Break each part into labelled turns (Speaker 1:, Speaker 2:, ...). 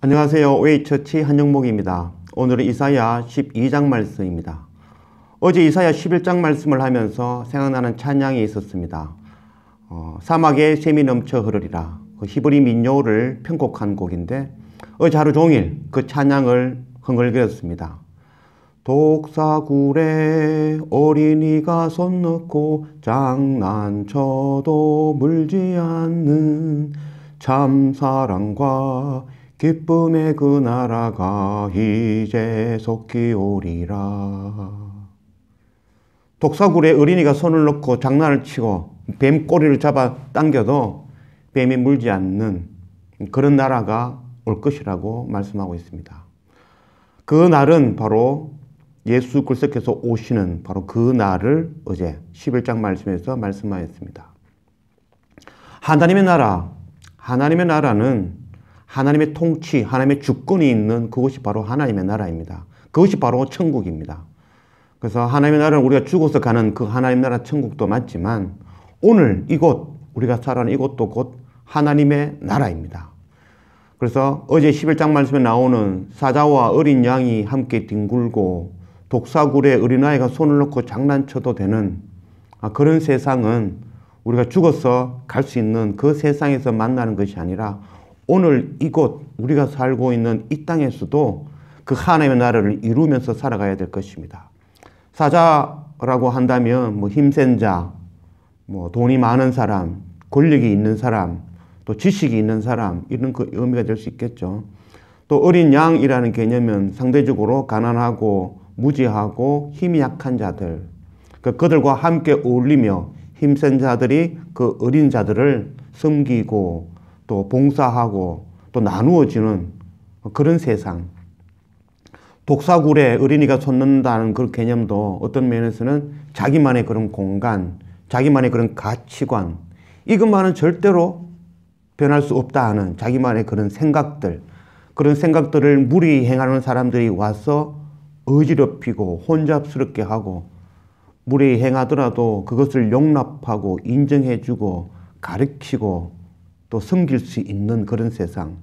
Speaker 1: 안녕하세요. 웨이처치 한영목입니다. 오늘은 이사야 12장 말씀입니다. 어제 이사야 11장 말씀을 하면서 생각나는 찬양이 있었습니다. 사막에 샘이 넘쳐 흐르리라. 그 히브리 민요를 편곡한 곡인데 어제 하루 종일 그 찬양을 흥얼거렸습니다. 독사굴에 어린이가 손 넣고 장난쳐도 물지 않는 참사랑과 기쁨의 그 나라가 이제 속히 오리라. 독사굴에 어린이가 손을 넣고 장난을 치고 뱀 꼬리를 잡아 당겨도 뱀이 물지 않는 그런 나라가 올 것이라고 말씀하고 있습니다. 그 날은 바로 예수 그리스도께서 오시는 바로 그 날을 어제 11장 말씀에서 말씀하였습니다. 하나님의 나라는 하나님의 통치, 하나님의 주권이 있는 그것이 바로 하나님의 나라입니다. 그것이 바로 천국입니다. 그래서 하나님의 나라는 우리가 죽어서 가는 그 하나님의 나라 천국도 맞지만 오늘 이곳, 우리가 살아가는 이곳도 곧 하나님의 나라입니다. 그래서 어제 11장 말씀에 나오는 사자와 어린 양이 함께 뒹굴고 독사굴에 어린아이가 손을 넣고 장난쳐도 되는 그런 세상은 우리가 죽어서 갈 수 있는 그 세상에서 만나는 것이 아니라 오늘 이곳 우리가 살고 있는 이 땅에서도 그 하나님의 나라를 이루면서 살아가야 될 것입니다. 사자라고 한다면 힘센 자, 돈이 많은 사람, 권력이 있는 사람, 또 지식이 있는 사람 이런 그 의미가 될 수 있겠죠. 또 어린 양이라는 개념은 상대적으로 가난하고 무지하고 힘이 약한 자들, 그들과 함께 어울리며 힘센 자들이 그 어린 자들을 섬기고 또 봉사하고 또 나누어지는 그런 세상. 독사굴에 어린이가 손 넣는다는 그 개념도 어떤 면에서는 자기만의 그런 공간, 자기만의 그런 가치관, 이것만은 절대로 변할 수 없다 하는 자기만의 그런 생각들, 그런 생각들을 무리 행하는 사람들이 와서 어지럽히고 혼잡스럽게 하고 무리 행하더라도 그것을 용납하고 인정해주고 가르치고 또 섬길 수 있는 그런 세상.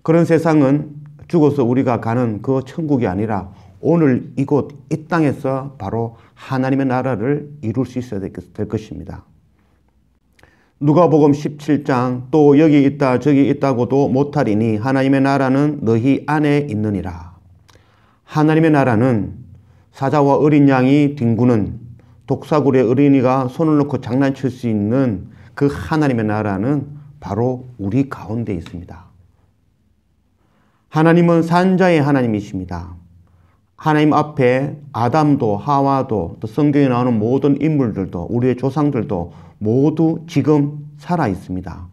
Speaker 1: 그런 세상은 죽어서 우리가 가는 그 천국이 아니라 오늘 이곳 이 땅에서 바로 하나님의 나라를 이룰 수 있어야 될 것입니다. 누가복음 17장 또 여기 있다 저기 있다고도 못하리니 하나님의 나라는 너희 안에 있느니라. 하나님의 나라는 사자와 어린 양이 뒹구는 독사굴에 어린이가 손을 넣고 장난칠 수 있는 그 하나님의 나라는 바로 우리 가운데 있습니다. 하나님은 산자의 하나님이십니다. 하나님 앞에 아담도 하와도 또 성경에 나오는 모든 인물들도 우리의 조상들도 모두 지금 살아 있습니다.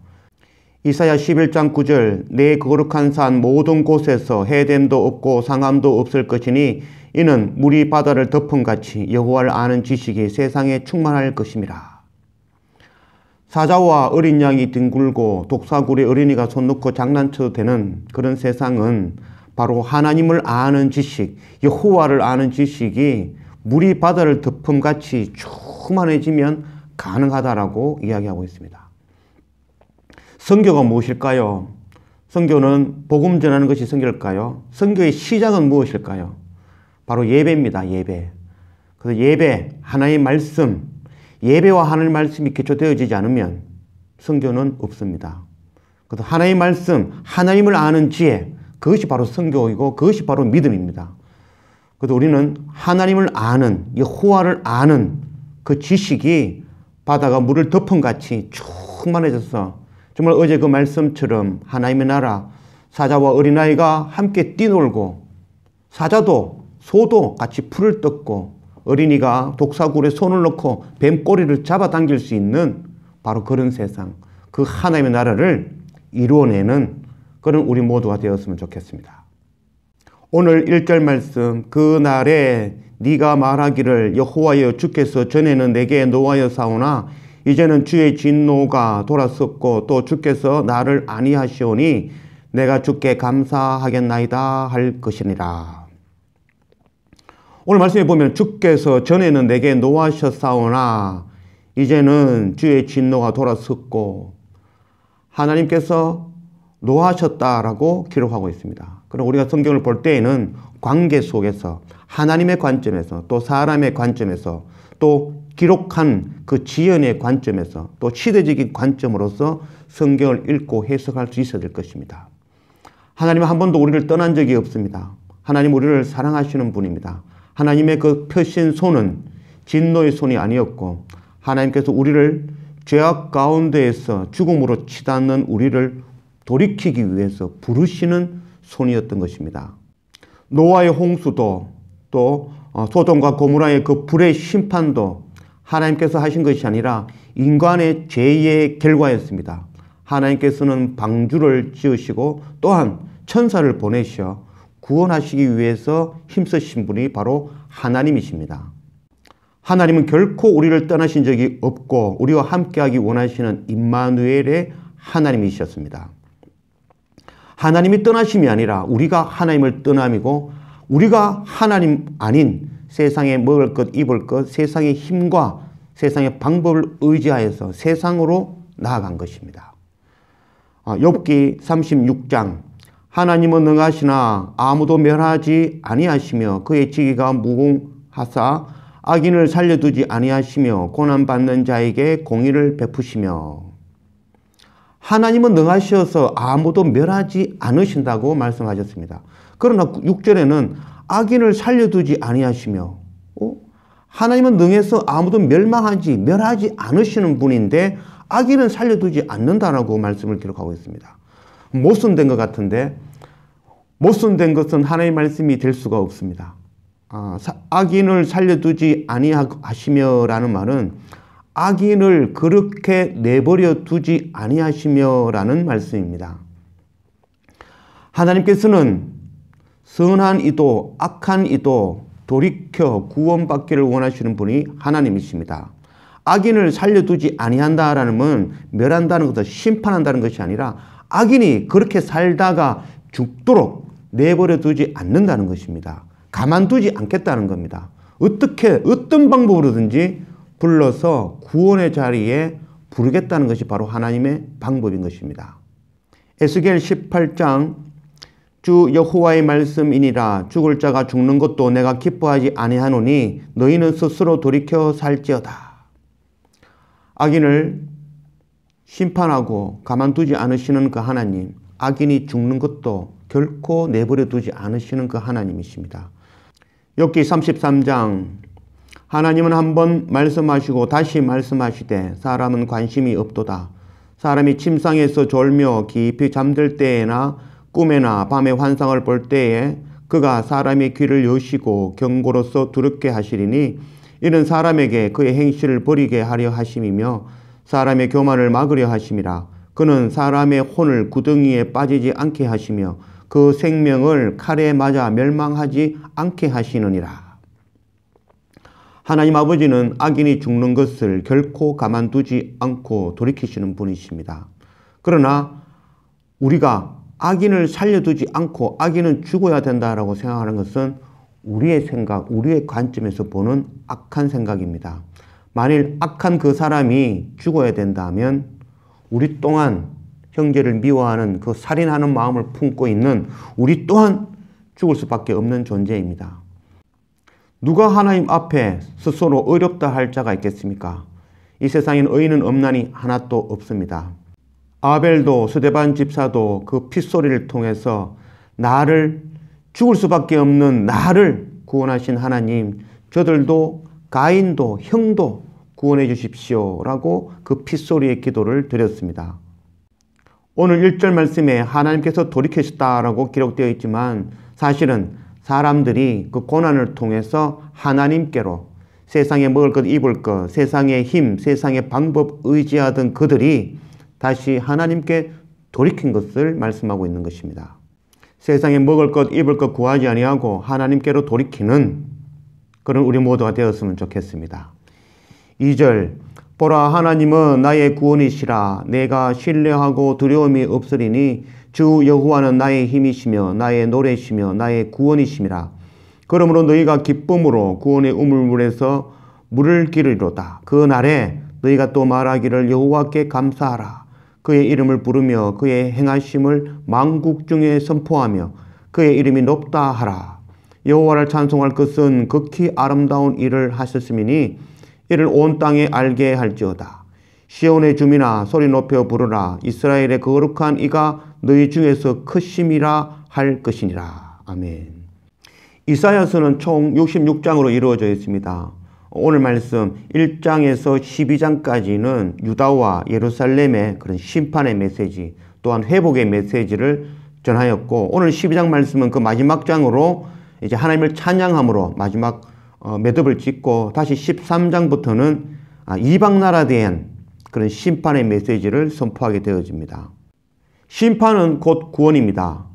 Speaker 1: 이사야 11장 9절 내 거룩한 산 모든 곳에서 해됨도 없고 상함도 없을 것이니 이는 물이 바다를 덮음같이 여호와를 아는 지식이 세상에 충만할 것임이라. 사자와 어린 양이 뒹굴고 독사굴에 어린이가 손 놓고 장난쳐도 되는 그런 세상은 바로 하나님을 아는 지식, 여호와를 아는 지식이 물이 바다를 덮음같이 충만해지면 가능하다라고 이야기하고 있습니다. 선교가 무엇일까요? 선교는 복음 전하는 것이 선교일까요? 선교의 시작은 무엇일까요? 바로 예배입니다. 예배. 그래서 예배, 하나님의 말씀, 예배와 하나님의 말씀이 기초되어지지 않으면 선교는 없습니다. 그래서 하나님의 말씀, 하나님을 아는 지혜, 그것이 바로 선교이고 그것이 바로 믿음입니다. 그래서 우리는 하나님을 아는, 여호와를 아는 그 지식이 바다가 물을 덮음같이 충만해져서 정말 어제 그 말씀처럼 하나님의 나라, 사자와 어린아이가 함께 뛰놀고 사자도 소도 같이 풀을 뜯고 어린이가 독사굴에 손을 넣고 뱀꼬리를 잡아당길 수 있는 바로 그런 세상, 그 하나님의 나라를 이루어내는 그런 우리 모두가 되었으면 좋겠습니다. 오늘 1절 말씀, 그 날에 네가 말하기를 여호와여 주께서 전에는 내게 노하여 사오나 이제는 주의 진노가 돌아섰고 또 주께서 나를 아니하시오니 내가 주께 감사하겠나이다 할 것이니라. 오늘 말씀에 보면 주께서 전에는 내게 노하셨사오나 이제는 주의 진노가 돌아섰고 하나님께서 노하셨다라고 기록하고 있습니다. 그럼 우리가 성경을 볼 때에는 관계 속에서 하나님의 관점에서 또 사람의 관점에서 또 기록한 그 지연의 관점에서 또 시대적인 관점으로서 성경을 읽고 해석할 수 있어야 될 것입니다. 하나님은 한 번도 우리를 떠난 적이 없습니다. 하나님 우리를 사랑하시는 분입니다. 하나님의 그 펴신 손은 진노의 손이 아니었고 하나님께서 우리를 죄악 가운데에서 죽음으로 치닫는 우리를 돌이키기 위해서 부르시는 손이었던 것입니다. 노아의 홍수도 또 소돔과 고모라의 그 불의 심판도 하나님께서 하신 것이 아니라 인간의 죄의 결과였습니다. 하나님께서는 방주를 지으시고 또한 천사를 보내셔 구원하시기 위해서 힘쓰신 분이 바로 하나님이십니다. 하나님은 결코 우리를 떠나신 적이 없고 우리와 함께하기 원하시는 임마누엘의 하나님이셨습니다. 하나님이 떠나심이 아니라 우리가 하나님을 떠남이고 우리가 하나님 아닌 세상에 먹을 것, 입을 것, 세상의 힘과 세상의 방법을 의지하여서 세상으로 나아간 것입니다. 욥기 36장 하나님은 능하시나 아무도 멸하지 아니하시며 그의 지기가 무궁하사 악인을 살려두지 아니하시며 고난받는 자에게 공의를 베푸시며 하나님은 능하셔서 아무도 멸하지 않으신다고 말씀하셨습니다. 그러나 6절에는 악인을 살려두지 아니하시며 하나님은 능해서 아무도 멸하지 않으시는 분인데 악인은 살려두지 않는다라고 말씀을 기록하고 있습니다. 모순된 것 같은데 모순된 것은 하나님의 말씀이 될 수가 없습니다. 악인을 살려두지 아니하시며 라는 말은 악인을 그렇게 내버려 두지 아니하시며 라는 말씀입니다. 하나님께서는 선한 이도 악한 이도 돌이켜 구원받기를 원하시는 분이 하나님이십니다. 악인을 살려두지 아니한다라는 건 멸한다는 것을 심판한다는 것이 아니라 악인이 그렇게 살다가 죽도록 내버려 두지 않는다는 것입니다. 가만두지 않겠다는 겁니다. 어떤 방법으로든지 불러서 구원의 자리에 부르겠다는 것이 바로 하나님의 방법인 것입니다. 에스겔 18장 주 여호와의 말씀이니라 죽을 자가 죽는 것도 내가 기뻐하지 아니하노니 너희는 스스로 돌이켜 살지어다. 악인을 심판하고 가만두지 않으시는 그 하나님, 악인이 죽는 것도 결코 내버려 두지 않으시는 그 하나님이십니다. 욥기 33장 하나님은 한번 말씀하시고 다시 말씀하시되 사람은 관심이 없도다. 사람이 침상에서 졸며 깊이 잠들 때에나 꿈에나 밤에 환상을 볼 때에 그가 사람의 귀를 여시고 경고로서 두렵게 하시리니 이는 사람에게 그의 행실을 버리게 하려 하심이며 사람의 교만을 막으려 하심이라. 그는 사람의 혼을 구덩이에 빠지지 않게 하시며 그 생명을 칼에 맞아 멸망하지 않게 하시느니라. 하나님 아버지는 악인이 죽는 것을 결코 가만두지 않고 돌이키시는 분이십니다. 그러나 우리가 악인을 살려두지 않고 악인은 죽어야 된다라고 생각하는 것은 우리의 생각, 우리의 관점에서 보는 악한 생각입니다. 만일 악한 그 사람이 죽어야 된다면 우리 또한 형제를 미워하는 그 살인하는 마음을 품고 있는 우리 또한 죽을 수밖에 없는 존재입니다. 누가 하나님 앞에 스스로 의롭다 할 자가 있겠습니까? 이 세상엔 의인은 없나니 하나도 없습니다. 아벨도 스데반 집사도 그 핏소리를 통해서 나를 죽을 수밖에 없는 나를 구원하신 하나님, 저들도 가인도 형도 구원해 주십시오 라고 그 핏소리의 기도를 드렸습니다. 오늘 1절 말씀에 하나님께서 돌이키셨다라고 기록되어 있지만 사실은 사람들이 그 고난을 통해서 하나님께로 세상에 먹을 것, 입을 것, 세상의 힘, 세상의 방법 의지하던 그들이 다시 하나님께 돌이킨 것을 말씀하고 있는 것입니다. 세상에 먹을 것, 입을 것 구하지 아니하고 하나님께로 돌이키는 그런 우리 모두가 되었으면 좋겠습니다. 2절 보라 하나님은 나의 구원이시라. 내가 신뢰하고 두려움이 없으리니 주 여호와는 나의 힘이시며 나의 노래시며 나의 구원이심이라. 그러므로 너희가 기쁨으로 구원의 우물물에서 물을 기르리로다. 그 날에 너희가 또 말하기를 여호와께 감사하라. 그의 이름을 부르며 그의 행하심을 만국 중에 선포하며 그의 이름이 높다 하라. 여호와를 찬송할 것은 극히 아름다운 일을 하셨음이니 이를 온 땅에 알게 할지어다. 시온의 주민아 소리 높여 부르라. 이스라엘의 거룩한 이가 너희 중에서 크심이라 할 것이니라. 아멘. 이사야서는 총 66장으로 이루어져 있습니다. 오늘 말씀 1장에서 12장까지는 유다와 예루살렘의 그런 심판의 메시지, 또한 회복의 메시지를 전하였고, 오늘 12장 말씀은 그 마지막 장으로 이제 하나님을 찬양함으로 마지막 매듭을 짓고, 다시 13장부터는 이방 나라에 대한 그런 심판의 메시지를 선포하게 되어집니다. 심판은 곧 구원입니다.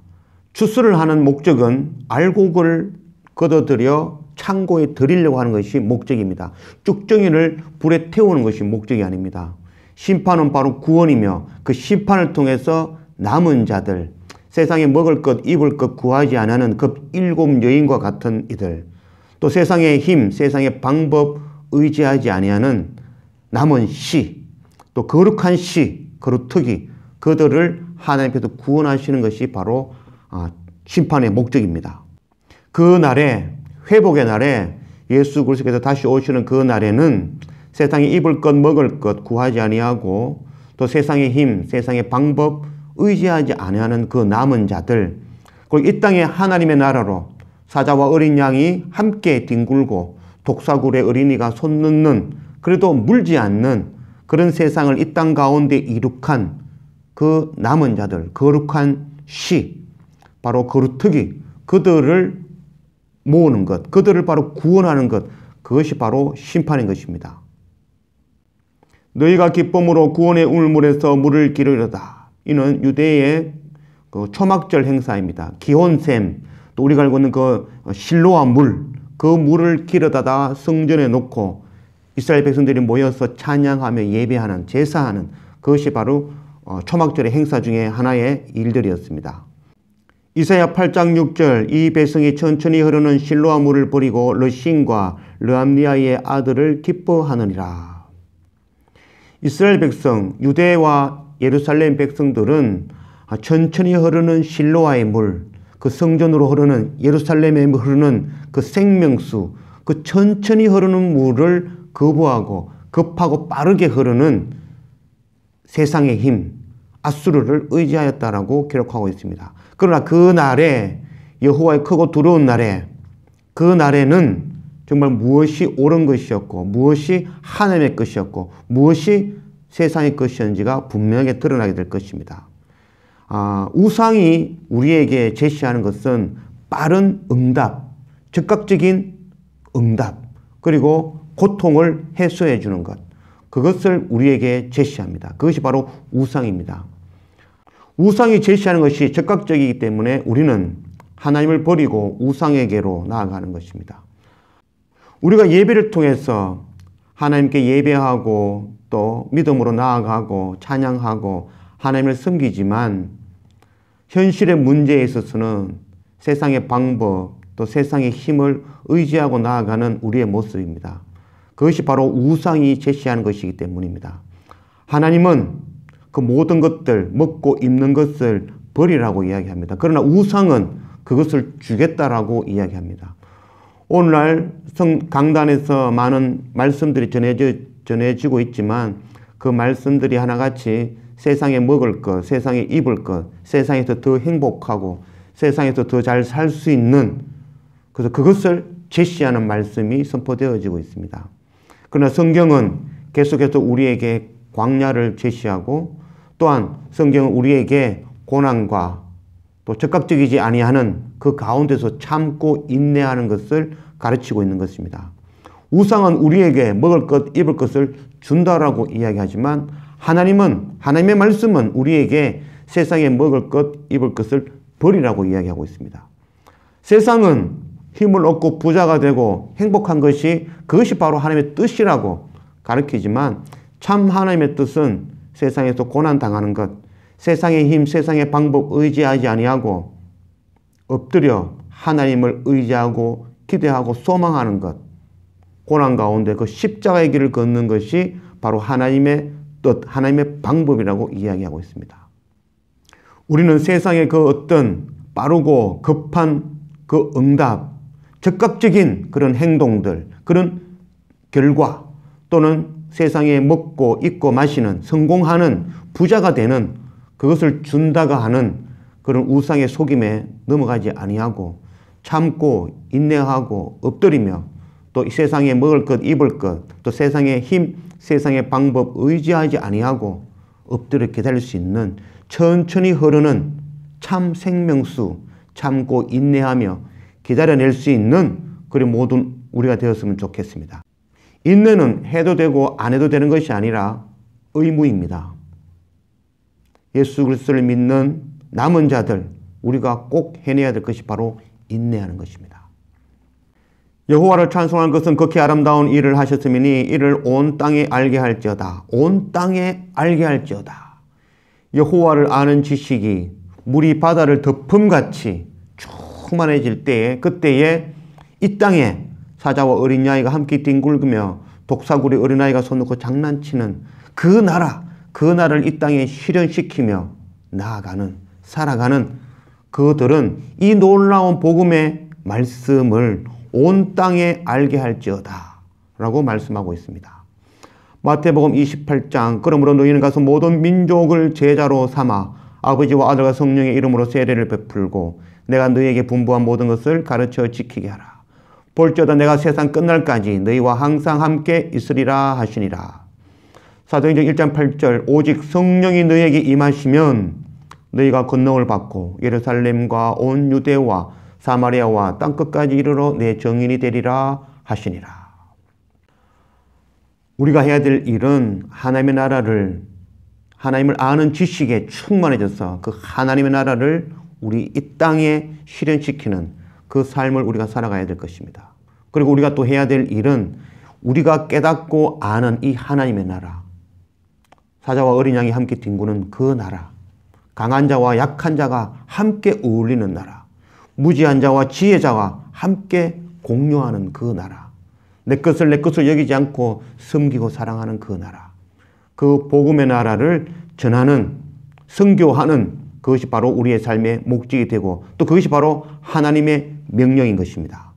Speaker 1: 추수를 하는 목적은 알곡을 걷어들여 창고에 들이려고 하는 것이 목적입니다. 쭉정이를 불에 태우는 것이 목적이 아닙니다. 심판은 바로 구원이며 그 심판을 통해서 남은 자들, 세상에 먹을 것, 입을 것 구하지 않는 그 7 여인과 같은 이들, 또 세상의 힘, 세상의 방법 의지하지 아니하는 남은 씨, 또 거룩한 씨, 거룩특이, 그들을 하나님께서 구원하시는 것이 바로 심판의 목적입니다. 그 날에, 회복의 날에, 예수 그리스도께서 다시 오시는 그 날에는 세상에 입을 것, 먹을 것 구하지 아니하고, 또 세상의 힘, 세상의 방법 의지하지 아니하는 그 남은 자들, 그리고 이 땅의 하나님의 나라로 사자와 어린 양이 함께 뒹굴고 독사굴의 어린이가 손 넣는, 그래도 물지 않는 그런 세상을 이 땅 가운데 이룩한 그 남은 자들, 거룩한 시, 바로 거룩특이, 그들을 모으는 것, 그들을 바로 구원하는 것, 그것이 바로 심판인 것입니다. 너희가 기쁨으로 구원의 우물에서 물을 기르려다. 이는 유대의 그 초막절 행사입니다. 기혼샘, 또 우리가 알고 있는 그 실로아 물, 그 물을 기르다가 성전에 놓고 이스라엘 백성들이 모여서 찬양하며 예배하는, 제사하는, 그것이 바로 초막절의 행사 중에 하나의 일들이었습니다. 이사야 8장 6절, 이 백성이 천천히 흐르는 실로아 물을 버리고 르신과 르암리아의 아들을 기뻐하느니라. 이스라엘 백성, 유대와 예루살렘 백성들은 천천히 흐르는 실로아의 물, 그 성전으로 흐르는, 예루살렘에 흐르는 그 생명수, 그 천천히 흐르는 물을 거부하고 급하고 빠르게 흐르는 세상의 힘, 아수르를 의지하였다라고 기록하고 있습니다. 그러나 그 날에, 여호와의 크고 두려운 날에, 그 날에는 정말 무엇이 옳은 것이었고 무엇이 하나님의 것이었고 무엇이 세상의 것이었는지가 분명하게 드러나게 될 것입니다. 우상이 우리에게 제시하는 것은 빠른 응답, 즉각적인 응답, 그리고 고통을 해소해 주는 것, 그것을 우리에게 제시합니다. 그것이 바로 우상입니다. 우상이 제시하는 것이 즉각적이기 때문에 우리는 하나님을 버리고 우상에게로 나아가는 것입니다. 우리가 예배를 통해서 하나님께 예배하고 또 믿음으로 나아가고 찬양하고 하나님을 섬기지만, 현실의 문제에 있어서는 세상의 방법, 또 세상의 힘을 의지하고 나아가는 우리의 모습입니다. 그것이 바로 우상이 제시하는 것이기 때문입니다. 하나님은 그 모든 것들, 먹고 입는 것을 버리라고 이야기합니다. 그러나 우상은 그것을 주겠다라고 이야기합니다. 오늘날 강단에서 많은 말씀들이 전해지고 있지만, 그 말씀들이 하나같이 세상에 먹을 것, 세상에 입을 것, 세상에서 더 행복하고 세상에서 더 잘 살 수 있는, 그래서 그것을 제시하는 말씀이 선포되어지고 있습니다. 그러나 성경은 계속해서 우리에게 광야를 제시하고, 또한 성경은 우리에게 고난과 또 즉각적이지 아니하는 그 가운데서 참고 인내하는 것을 가르치고 있는 것입니다. 우상은 우리에게 먹을 것, 입을 것을 준다라고 이야기하지만, 하나님의 말씀은 우리에게 세상에 먹을 것, 입을 것을 버리라고 이야기하고 있습니다. 세상은 힘을 얻고 부자가 되고 행복한 것이, 그것이 바로 하나님의 뜻이라고 가르치지만, 참 하나님의 뜻은 세상에서 고난당하는 것, 세상의 힘, 세상의 방법 의지하지 아니하고 엎드려 하나님을 의지하고 기대하고 소망하는 것, 고난 가운데 그 십자가의 길을 걷는 것이 바로 하나님의 또 하나님의 방법이라고 이야기하고 있습니다. 우리는 세상의 그 어떤 빠르고 급한 그 응답, 즉각적인 그런 행동들, 그런 결과, 또는 세상에 먹고 입고 마시는, 성공하는, 부자가 되는 그것을 준다가 하는 그런 우상의 속임에 넘어가지 아니하고 참고 인내하고 엎드리며 또 세상에 먹을 것, 입을 것, 또 세상의 힘, 세상의 방법 의지하지 아니하고 엎드려 기다릴 수 있는 천천히 흐르는 참 생명수, 참고 인내하며 기다려낼 수 있는 그런 모든 우리가 되었으면 좋겠습니다. 인내는 해도 되고 안 해도 되는 것이 아니라 의무입니다. 예수 그리스도를 믿는 남은 자들, 우리가 꼭 해내야 될 것이 바로 인내하는 것입니다. 여호와를 찬송하는 것은 극히 아름다운 일을 하셨으니 이를 온 땅에 알게 할지어다. 온 땅에 알게 할지어다. 여호와를 아는 지식이 물이 바다를 덮음같이 충만해질 때에, 그때에 이 땅에 사자와 어린 양이가 함께 뒹굴며 독사구리 어린아이가 손 놓고 장난치는 그 나라를 이 땅에 실현시키며 나아가는, 살아가는 그들은 이 놀라운 복음의 말씀을 온 땅에 알게 할지어다 라고 말씀하고 있습니다. 마태복음 28장 그러므로 너희는 가서 모든 민족을 제자로 삼아 아버지와 아들과 성령의 이름으로 세례를 베풀고 내가 너희에게 분부한 모든 것을 가르쳐 지키게 하라. 볼지어다 내가 세상 끝날까지 너희와 항상 함께 있으리라 하시니라. 사도행전 1장 8절 오직 성령이 너희에게 임하시면 너희가 권능을 받고 예루살렘과 온 유대와 사마리아와 땅끝까지 이르러 내 증인이 되리라 하시니라. 우리가 해야 될 일은 하나님의 나라를, 하나님을 아는 지식에 충만해져서 그 하나님의 나라를 우리 이 땅에 실현시키는 그 삶을 우리가 살아가야 될 것입니다. 그리고 우리가 또 해야 될 일은 우리가 깨닫고 아는 이 하나님의 나라, 사자와 어린 양이 함께 뒹구는 그 나라, 강한 자와 약한 자가 함께 어울리는 나라, 무지한 자와 지혜자와 함께 공유하는 그 나라, 내 것을 여기지 않고 섬기고 사랑하는 그 나라, 그 복음의 나라를 전하는, 선교하는 그것이 바로 우리의 삶의 목적이 되고 또 그것이 바로 하나님의 명령인 것입니다.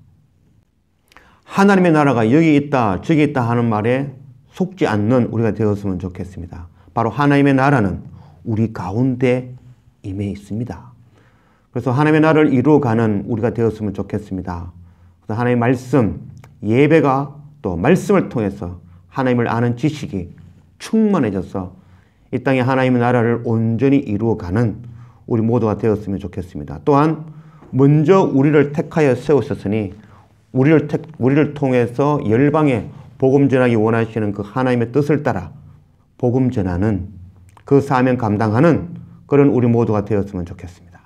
Speaker 1: 하나님의 나라가 여기 있다 저기 있다 하는 말에 속지 않는 우리가 되었으면 좋겠습니다. 바로 하나님의 나라는 우리 가운데 임해 있습니다. 그래서 하나님의 나라를 이루어가는 우리가 되었으면 좋겠습니다. 그래서 하나님의 말씀, 예배가 또 말씀을 통해서 하나님을 아는 지식이 충만해져서 이 땅에 하나님의 나라를 온전히 이루어가는 우리 모두가 되었으면 좋겠습니다. 또한 먼저 우리를 택하여 세우셨으니 우리를 통해서 열방에 복음 전하기 원하시는 그 하나님의 뜻을 따라 복음 전하는 그 사명 감당하는 그런 우리 모두가 되었으면 좋겠습니다.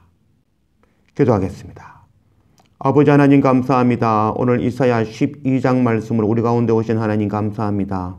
Speaker 1: 기도하겠습니다. 아버지 하나님 감사합니다. 오늘 이사야 12장 말씀을 우리 가운데 오신 하나님 감사합니다.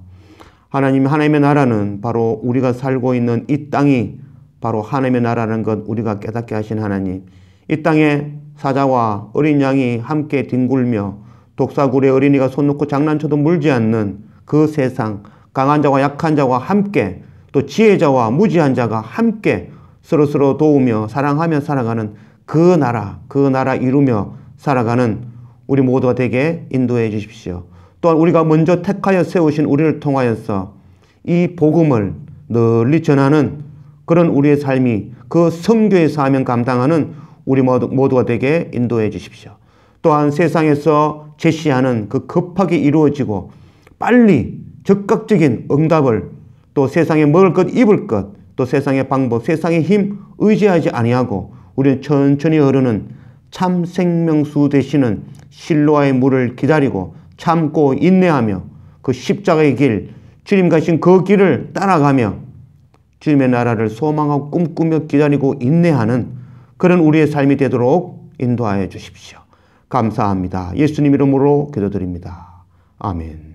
Speaker 1: 하나님의 나라는 바로 우리가 살고 있는 이 땅이 바로 하나님의 나라라는 것 우리가 깨닫게 하신 하나님, 이 땅에 사자와 어린 양이 함께 뒹굴며 독사구리의 어린이가 손 놓고 장난쳐도 물지 않는 그 세상, 강한 자와 약한 자와 함께 또 지혜자와 무지한 자가 함께 서로 도우며 사랑하며 살아가는 그 나라 이루며 살아가는 우리 모두가 되게 인도해 주십시오. 또한 우리가 먼저 택하여 세우신 우리를 통하여서 이 복음을 널리 전하는 그런 우리의 삶이 그 선교의 사명 감당하는 우리 모두가 되게 인도해 주십시오. 또한 세상에서 제시하는 그 급하게 이루어지고 빨리 즉각적인 응답을 또 세상에 먹을 것, 입을 것, 또 세상의 방법, 세상의 힘 의지하지 아니하고 우리는 천천히 흐르는 참 생명수 되시는 실로아의 물을 기다리고 참고 인내하며 그 십자가의 길, 주님 가신 그 길을 따라가며 주님의 나라를 소망하고 꿈꾸며 기다리고 인내하는 그런 우리의 삶이 되도록 인도하여 주십시오. 감사합니다. 예수님 이름으로 기도드립니다. 아멘.